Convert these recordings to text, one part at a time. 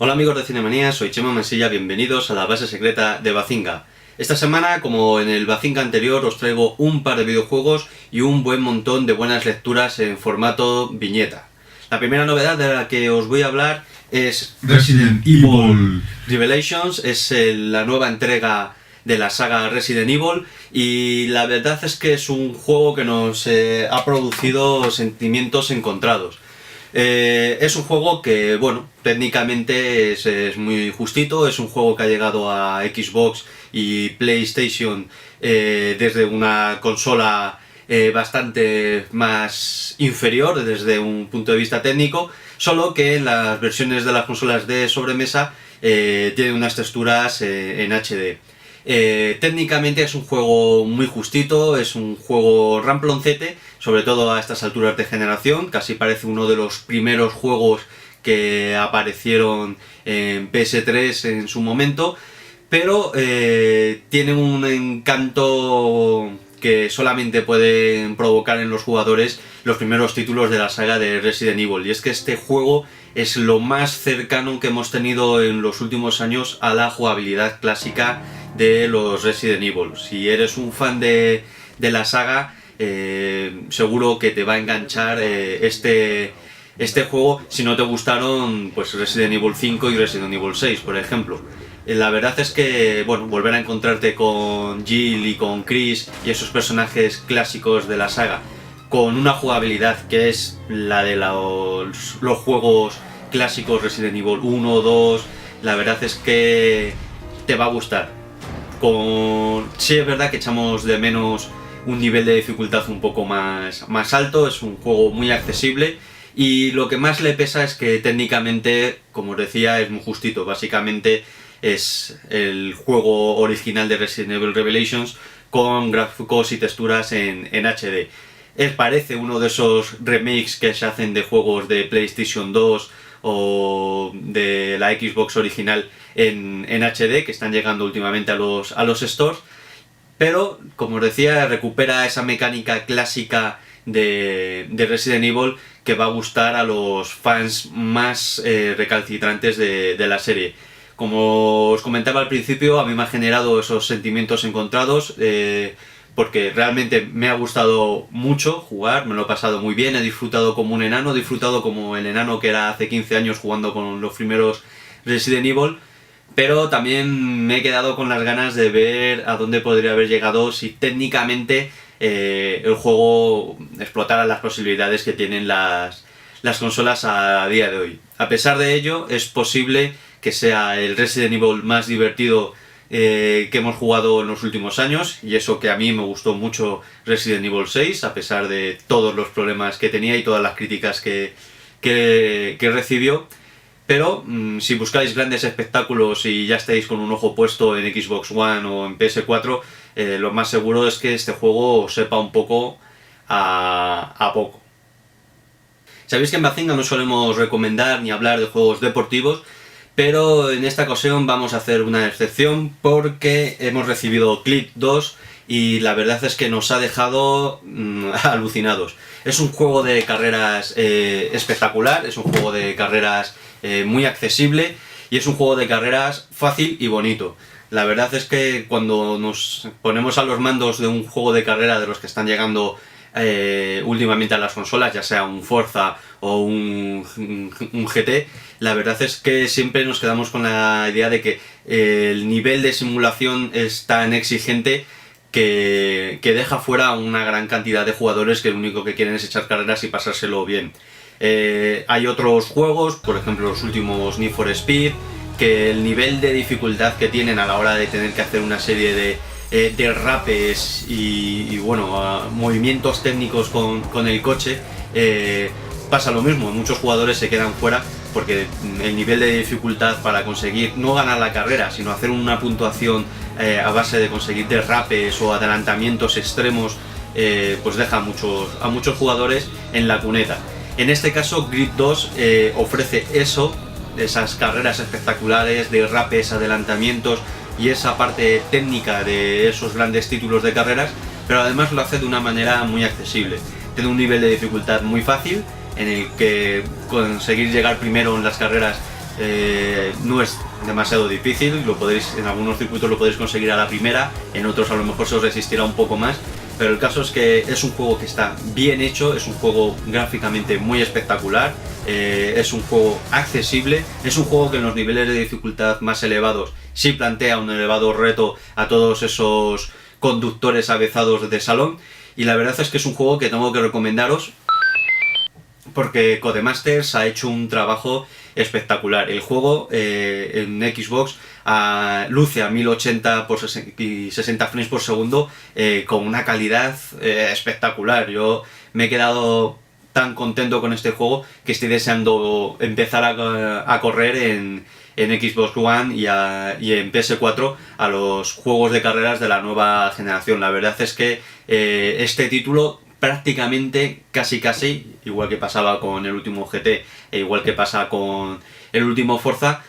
Hola amigos de Cinemanía, soy Chema Mansilla, bienvenidos a la base secreta de Bazinga. Esta semana, como en el Bazinga anterior, os traigo un par de videojuegos y un buen montón de buenas lecturas en formato viñeta. La primera novedad de la que os voy a hablar es Resident Evil Revelations, es la nueva entrega de la saga Resident Evil y la verdad es que es un juego que nos ha producido sentimientos encontrados. Es un juego que, bueno, técnicamente es muy justito, es un juego que ha llegado a Xbox y PlayStation desde una consola bastante más inferior desde un punto de vista técnico, solo que en las versiones de las consolas de sobremesa tiene unas texturas en HD. Técnicamente es un juego muy justito, es un juego ramploncete, sobre todo a estas alturas de generación, casi parece uno de los primeros juegos que aparecieron en PS3 en su momento, pero tiene un encanto que solamente pueden provocar en los jugadores los primeros títulos de la saga de Resident Evil, y es que este juego es lo más cercano que hemos tenido en los últimos años a la jugabilidad clásica de los Resident Evil. Si eres un fan de la saga, seguro que te va a enganchar este juego si no te gustaron pues Resident Evil 5 y Resident Evil 6, por ejemplo. La verdad es que, bueno, volver a encontrarte con Jill y con Chris y esos personajes clásicos de la saga con una jugabilidad que es la de los juegos clásicos Resident Evil 1, 2, la verdad es que te va a gustar. Sí, es verdad que echamos de menos un nivel de dificultad un poco más alto, es un juego muy accesible y lo que más le pesa es que técnicamente, como os decía, es muy justito. Básicamente es el juego original de Resident Evil Revelations con gráficos y texturas en HD. Parece uno de esos remakes que se hacen de juegos de PlayStation 2 o de la Xbox original en HD, que están llegando últimamente a los stores, pero como os decía, recupera esa mecánica clásica de Resident Evil que va a gustar a los fans más recalcitrantes de la serie. Como os comentaba al principio, a mí me ha generado esos sentimientos encontrados, porque realmente me ha gustado mucho jugar, me lo he pasado muy bien, he disfrutado como un enano, he disfrutado como el enano que era hace 15 años jugando con los primeros Resident Evil, pero también me he quedado con las ganas de ver a dónde podría haber llegado si técnicamente el juego explotara las posibilidades que tienen las consolas a día de hoy. A pesar de ello, es posible que sea el Resident Evil más divertido que hemos jugado en los últimos años, y eso que a mí me gustó mucho Resident Evil 6, a pesar de todos los problemas que tenía y todas las críticas que recibió. Pero si buscáis grandes espectáculos y ya estáis con un ojo puesto en Xbox One o en PS4, lo más seguro es que este juego os sepa un poco a poco. Sabéis que en Bazinga no solemos recomendar ni hablar de juegos deportivos, pero en esta ocasión vamos a hacer una excepción porque hemos recibido Click 2 y la verdad es que nos ha dejado alucinados. Es un juego de carreras espectacular, es un juego de carreras muy accesible y es un juego de carreras fácil y bonito. La verdad es que cuando nos ponemos a los mandos de un juego de carrera de los que están llegando últimamente a las consolas, ya sea un Forza o un GT, la verdad es que siempre nos quedamos con la idea de que el nivel de simulación es tan exigente que deja fuera a una gran cantidad de jugadores que lo único que quieren es echar carreras y pasárselo bien. Hay otros juegos, por ejemplo los últimos Need for Speed, que el nivel de dificultad que tienen a la hora de tener que hacer una serie de derrapes y bueno, movimientos técnicos con el coche, pasa lo mismo. Muchos jugadores se quedan fuera porque el nivel de dificultad para conseguir no ganar la carrera, sino hacer una puntuación a base de conseguir derrapes o adelantamientos extremos, pues deja a muchos jugadores en la cuneta. En este caso Grid 2 ofrece esas carreras espectaculares, derrapes, adelantamientos y esa parte técnica de esos grandes títulos de carreras, pero además lo hace de una manera muy accesible. Tiene un nivel de dificultad muy fácil, en el que conseguir llegar primero en las carreras no es demasiado difícil, en algunos circuitos lo podéis conseguir a la primera, en otros a lo mejor se os resistirá un poco más, pero el caso es que es un juego que está bien hecho, es un juego gráficamente muy espectacular, es un juego accesible, es un juego que en los niveles de dificultad más elevados sí plantea un elevado reto a todos esos conductores avezados de salón, y la verdad es que es un juego que tengo que recomendaros porque Codemasters ha hecho un trabajo espectacular. El juego en Xbox luce a 1080 y 60 frames por segundo con una calidad espectacular. Yo me he quedado tan contento con este juego que estoy deseando empezar a correr en Xbox One y en PS4 a los juegos de carreras de la nueva generación. La verdad es que este título prácticamente, casi, igual que pasaba con el último GT e igual que pasa con el último Forza,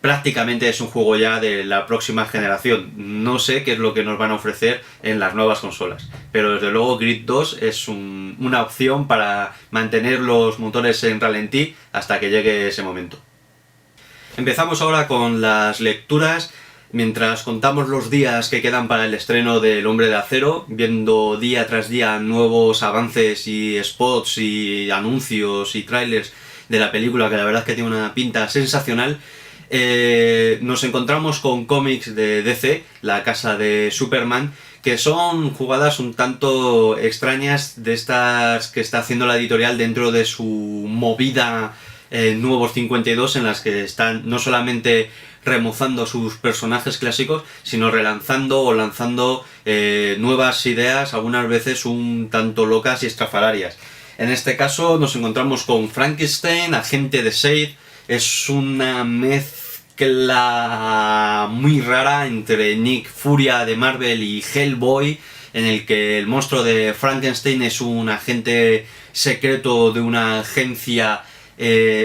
prácticamente es un juego ya de la próxima generación. No sé qué es lo que nos van a ofrecer en las nuevas consolas, pero desde luego Grid 2 es una opción para mantener los motores en ralentí hasta que llegue ese momento. Empezamos ahora con las lecturas. Mientras contamos los días que quedan para el estreno del Hombre de Acero, viendo día tras día nuevos avances y spots y anuncios y trailers de la película, que la verdad es que tiene una pinta sensacional, nos encontramos con cómics de DC, la casa de Superman, que son jugadas un tanto extrañas de estas que está haciendo la editorial dentro de su movida Nuevos 52, en las que están no solamente remozando sus personajes clásicos, sino relanzando o lanzando nuevas ideas, algunas veces un tanto locas y estrafalarias. En este caso nos encontramos con Frankenstein, agente de S.H.I.E.L.D. Es una mezcla muy rara entre Nick Furia de Marvel y Hellboy, en el que el monstruo de Frankenstein es un agente secreto de una agencia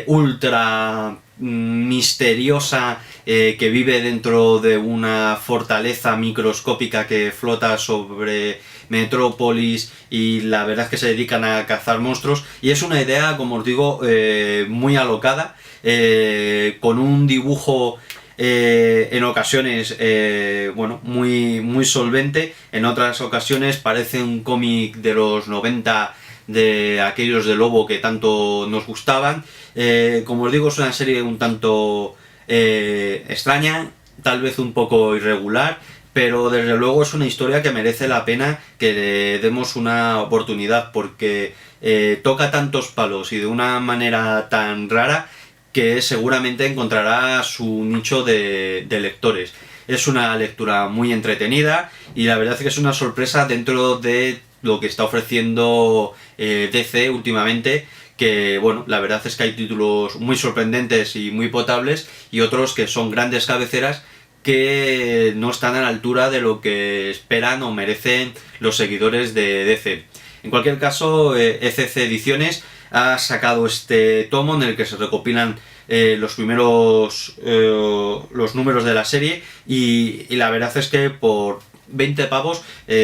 ultra misteriosa que vive dentro de una fortaleza microscópica que flota sobre Metrópolis, y la verdad es que se dedican a cazar monstruos, y es una idea, como os digo, muy alocada, con un dibujo en ocasiones muy solvente, en otras ocasiones parece un cómic de los 90, de aquellos de Lobo que tanto nos gustaban. Como os digo, es una serie un tanto extraña, tal vez un poco irregular, pero desde luego es una historia que merece la pena que le demos una oportunidad, porque toca tantos palos y de una manera tan rara que seguramente encontrará su nicho de lectores. Es una lectura muy entretenida y la verdad es que es una sorpresa dentro de lo que está ofreciendo DC últimamente, que bueno, la verdad es que hay títulos muy sorprendentes y muy potables, y otros que son grandes cabeceras que no están a la altura de lo que esperan o merecen los seguidores de DC. En cualquier caso, ECC Ediciones ha sacado este tomo en el que se recopilan los primeros los números de la serie, y la verdad es que por 20 pavos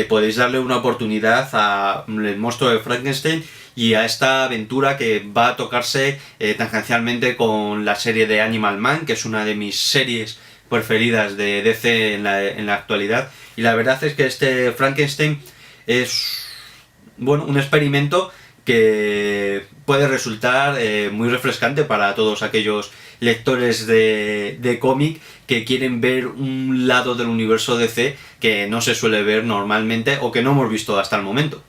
podéis darle una oportunidad al monstruo de Frankenstein y a esta aventura que va a tocarse tangencialmente con la serie de Animal Man, que es una de mis series preferidas de DC en la actualidad. Y la verdad es que este Frankenstein es un experimento que puede resultar muy refrescante para todos aquellos lectores de cómic que quieren ver un lado del universo DC que no se suele ver normalmente o que no hemos visto hasta el momento.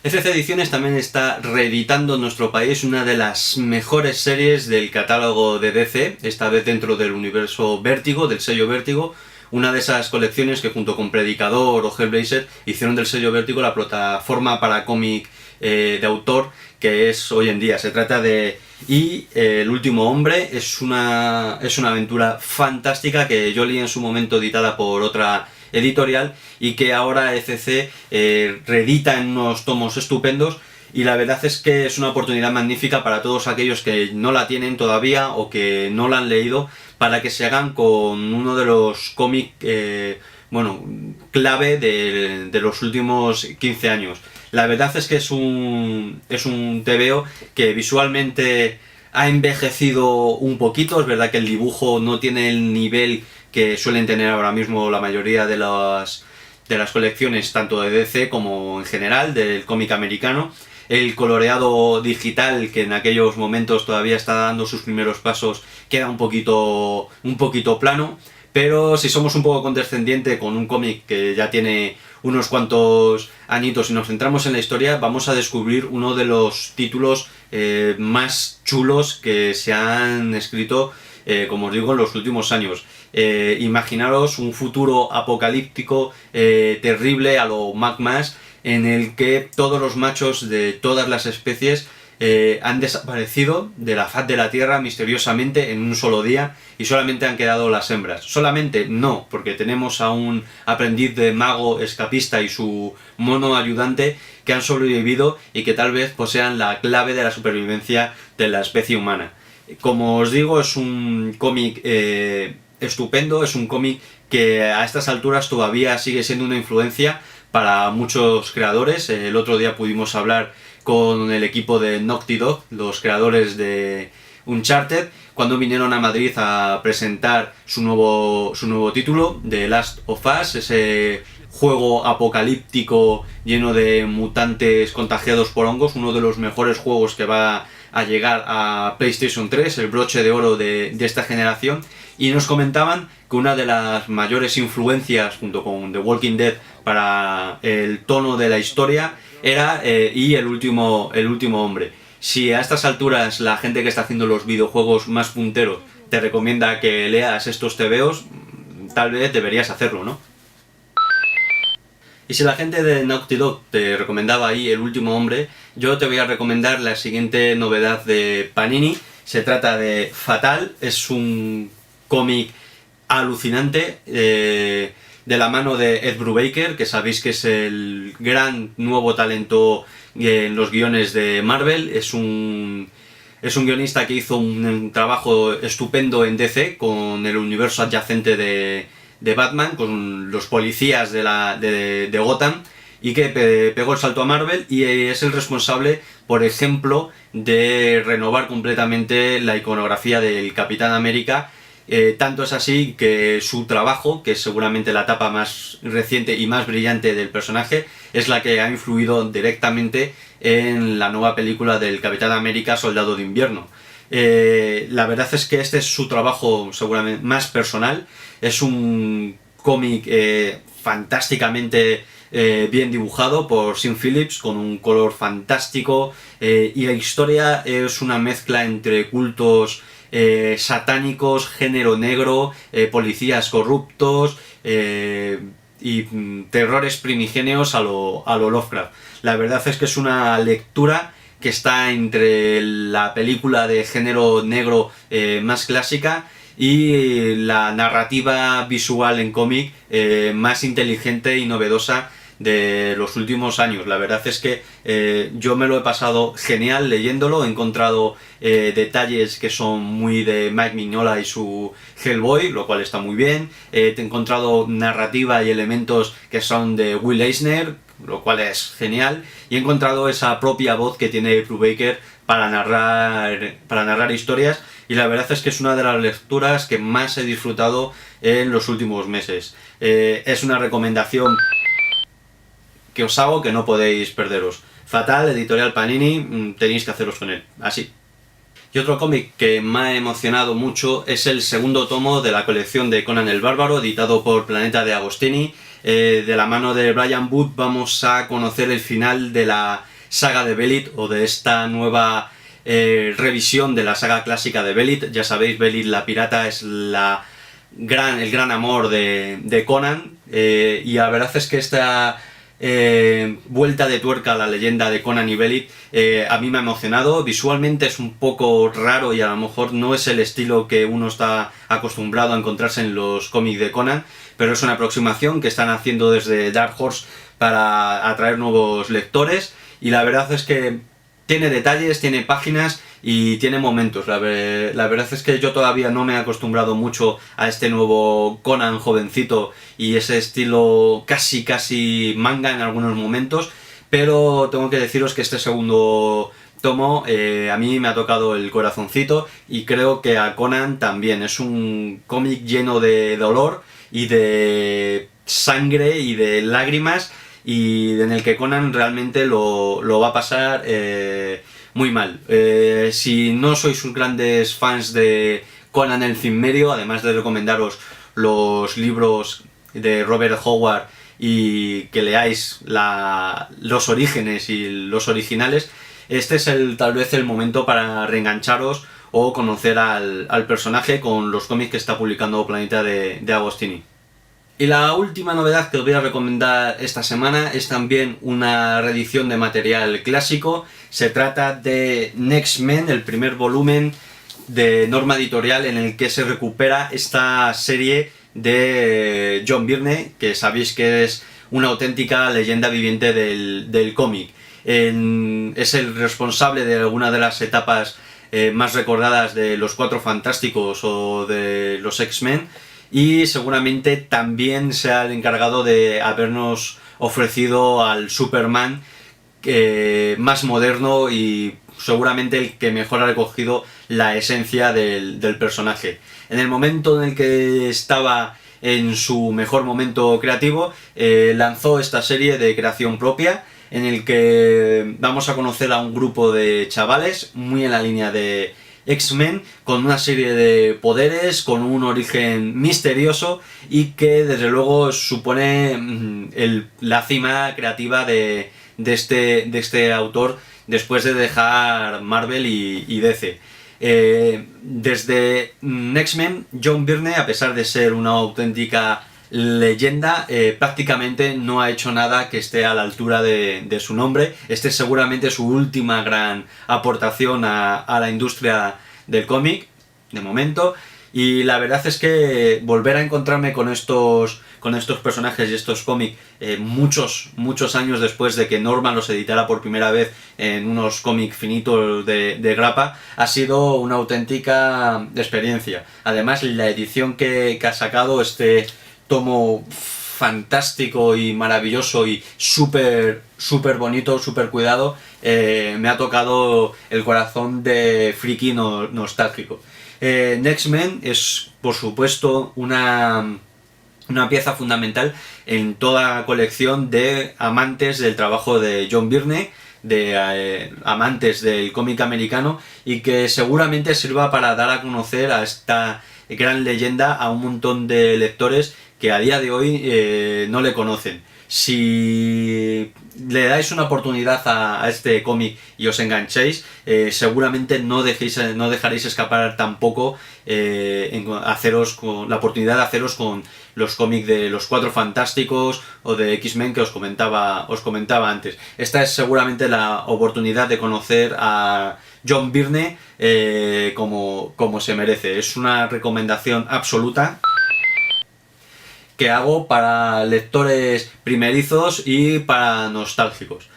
ECC Ediciones también está reeditando en nuestro país una de las mejores series del catálogo de DC, esta vez dentro del universo Vértigo, del sello Vértigo, una de esas colecciones que junto con Predicador o Hellblazer hicieron del sello Vértigo la plataforma para cómic de autor que es hoy en día. Se trata de El último hombre, es una aventura fantástica que yo leí en su momento editada por otra editorial y que ahora ECC reedita en unos tomos estupendos, y la verdad es que es una oportunidad magnífica para todos aquellos que no la tienen todavía o que no la han leído, para que se hagan con uno de los cómics clave de los últimos 15 años. La verdad es que es un TVO que visualmente Ha envejecido un poquito, es verdad que el dibujo no tiene el nivel que suelen tener ahora mismo la mayoría de las colecciones, tanto de DC como en general, del cómic americano. El coloreado digital, que en aquellos momentos todavía está dando sus primeros pasos, queda un poquito plano. Pero si somos un poco condescendientes con un cómic que ya tiene unos cuantos añitos y nos centramos en la historia, vamos a descubrir uno de los títulos más chulos que se han escrito, como os digo, en los últimos años. Imaginaros un futuro apocalíptico terrible a lo Mad Max, en el que todos los machos de todas las especies han desaparecido de la faz de la Tierra misteriosamente en un solo día y solamente han quedado las hembras. Solamente no, porque tenemos a un aprendiz de mago escapista y su mono ayudante que han sobrevivido y que tal vez posean la clave de la supervivencia de la especie humana. Como os digo, es un cómic estupendo, es un cómic que a estas alturas todavía sigue siendo una influencia para muchos creadores. El otro día pudimos hablar con el equipo de Naughty Dog, los creadores de Uncharted, cuando vinieron a Madrid a presentar su nuevo título, The Last of Us, ese juego apocalíptico lleno de mutantes contagiados por hongos, uno de los mejores juegos que va a llegar a PlayStation 3, el broche de oro de esta generación. Y nos comentaban que una de las mayores influencias, junto con The Walking Dead, para el tono de la historia era y el último hombre. Si a estas alturas la gente que está haciendo los videojuegos más punteros te recomienda que leas estos tebeos, tal vez deberías hacerlo, ¿no? Y si la gente de Naughty Dog te recomendaba ahí El último hombre, yo te voy a recomendar la siguiente novedad de Panini. Se trata de Fatal, es un cómic alucinante de la mano de Ed Brubaker, que sabéis que es el gran nuevo talento en los guiones de Marvel. Es un guionista que hizo un trabajo estupendo en DC con el universo adyacente de Batman, con los policías de Gotham, y que pegó el salto a Marvel y es el responsable, por ejemplo, de renovar completamente la iconografía del Capitán América. Tanto es así que su trabajo, que es seguramente la etapa más reciente y más brillante del personaje, es la que ha influido directamente en la nueva película del Capitán América, Soldado de Invierno. La verdad es que este es su trabajo seguramente más personal. Es un cómic fantásticamente bien dibujado por Sean Phillips, con un color fantástico, y la historia es una mezcla entre cultos satánicos, género negro, policías corruptos y terrores primigenios a lo Lovecraft. La verdad es que es una lectura que está entre la película de género negro más clásica y la narrativa visual en cómic más inteligente y novedosa de los últimos años. La verdad es que yo me lo he pasado genial leyéndolo, he encontrado detalles que son muy de Mike Mignola y su Hellboy, lo cual está muy bien. He encontrado narrativa y elementos que son de Will Eisner, lo cual es genial, y he encontrado esa propia voz que tiene Brubaker para narrar historias, y la verdad es que es una de las lecturas que más he disfrutado en los últimos meses. Es una recomendación que os hago, que no podéis perderos. Fatal, editorial Panini, tenéis que haceros con él, así. Y otro cómic que me ha emocionado mucho es el segundo tomo de la colección de Conan el Bárbaro, editado por Planeta de Agostini. De la mano de Brian Wood vamos a conocer el final de la saga de Belit, o de esta nueva revisión de la saga clásica de Belit. Ya sabéis, Belit la pirata es el gran amor de Conan, y la verdad es que esta vuelta de tuerca a la leyenda de Conan y Belit a mí me ha emocionado. Visualmente es un poco raro y a lo mejor no es el estilo que uno está acostumbrado a encontrarse en los cómics de Conan, pero es una aproximación que están haciendo desde Dark Horse para atraer nuevos lectores, y la verdad es que tiene detalles, tiene páginas y tiene momentos. La verdad es que yo todavía no me he acostumbrado mucho a este nuevo Conan jovencito y ese estilo casi manga en algunos momentos, pero tengo que deciros que este segundo tomo a mí me ha tocado el corazoncito y creo que a Conan también. Es un cómic lleno de dolor y de sangre y de lágrimas, y en el que Conan realmente lo va a pasar muy mal. Si no sois grandes fans de Conan el Cimmerio, además de recomendaros los libros de Robert Howard y que leáis los orígenes y los originales, este es tal vez el momento para reengancharos o conocer al personaje con los cómics que está publicando Planeta de Agostini. Y la última novedad que os voy a recomendar esta semana es también una reedición de material clásico. Se trata de Next Men, el primer volumen de Norma Editorial, en el que se recupera esta serie de John Byrne, que sabéis que es una auténtica leyenda viviente del cómic. Es el responsable de alguna de las etapas más recordadas de los Cuatro Fantásticos o de los X-Men, y seguramente también se ha encargado de habernos ofrecido al Superman más moderno y seguramente el que mejor ha recogido la esencia del personaje. En el momento en el que estaba en su mejor momento creativo, lanzó esta serie de creación propia, en el que vamos a conocer a un grupo de chavales muy en la línea de X-Men, con una serie de poderes, con un origen misterioso y que desde luego supone la cima creativa de este autor después de dejar Marvel y DC. Desde X-Men, John Byrne, a pesar de ser una auténtica leyenda, prácticamente no ha hecho nada que esté a la altura de su nombre. Este es seguramente su última gran aportación a la industria del cómic, de momento, y la verdad es que volver a encontrarme con estos personajes y estos cómics muchos años después de que Norma los editara por primera vez en unos cómics finitos de grapa, ha sido una auténtica experiencia. Además, la edición que ha sacado, este tomo fantástico y maravilloso y súper bonito, súper cuidado, me ha tocado el corazón de friki nostálgico. Next Men es, por supuesto, una pieza fundamental en toda colección de amantes del trabajo de John Byrne, de amantes del cómic americano, y que seguramente sirva para dar a conocer a esta gran leyenda a un montón de lectores que a día de hoy no le conocen. Si le dais una oportunidad a este cómic y os enganchéis, seguramente no dejaréis escapar tampoco haceros con la oportunidad de haceros con los cómics de los Cuatro Fantásticos o de X-Men que os comentaba antes. Esta es seguramente la oportunidad de conocer a John Byrne como se merece. Es una recomendación absoluta que hago para lectores primerizos y para nostálgicos,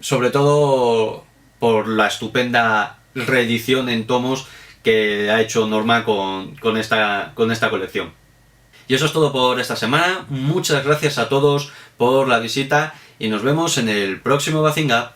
sobre todo por la estupenda reedición en tomos que ha hecho Norma con esta colección. Y eso es todo por esta semana. Muchas gracias a todos por la visita y nos vemos en el próximo Bazinga.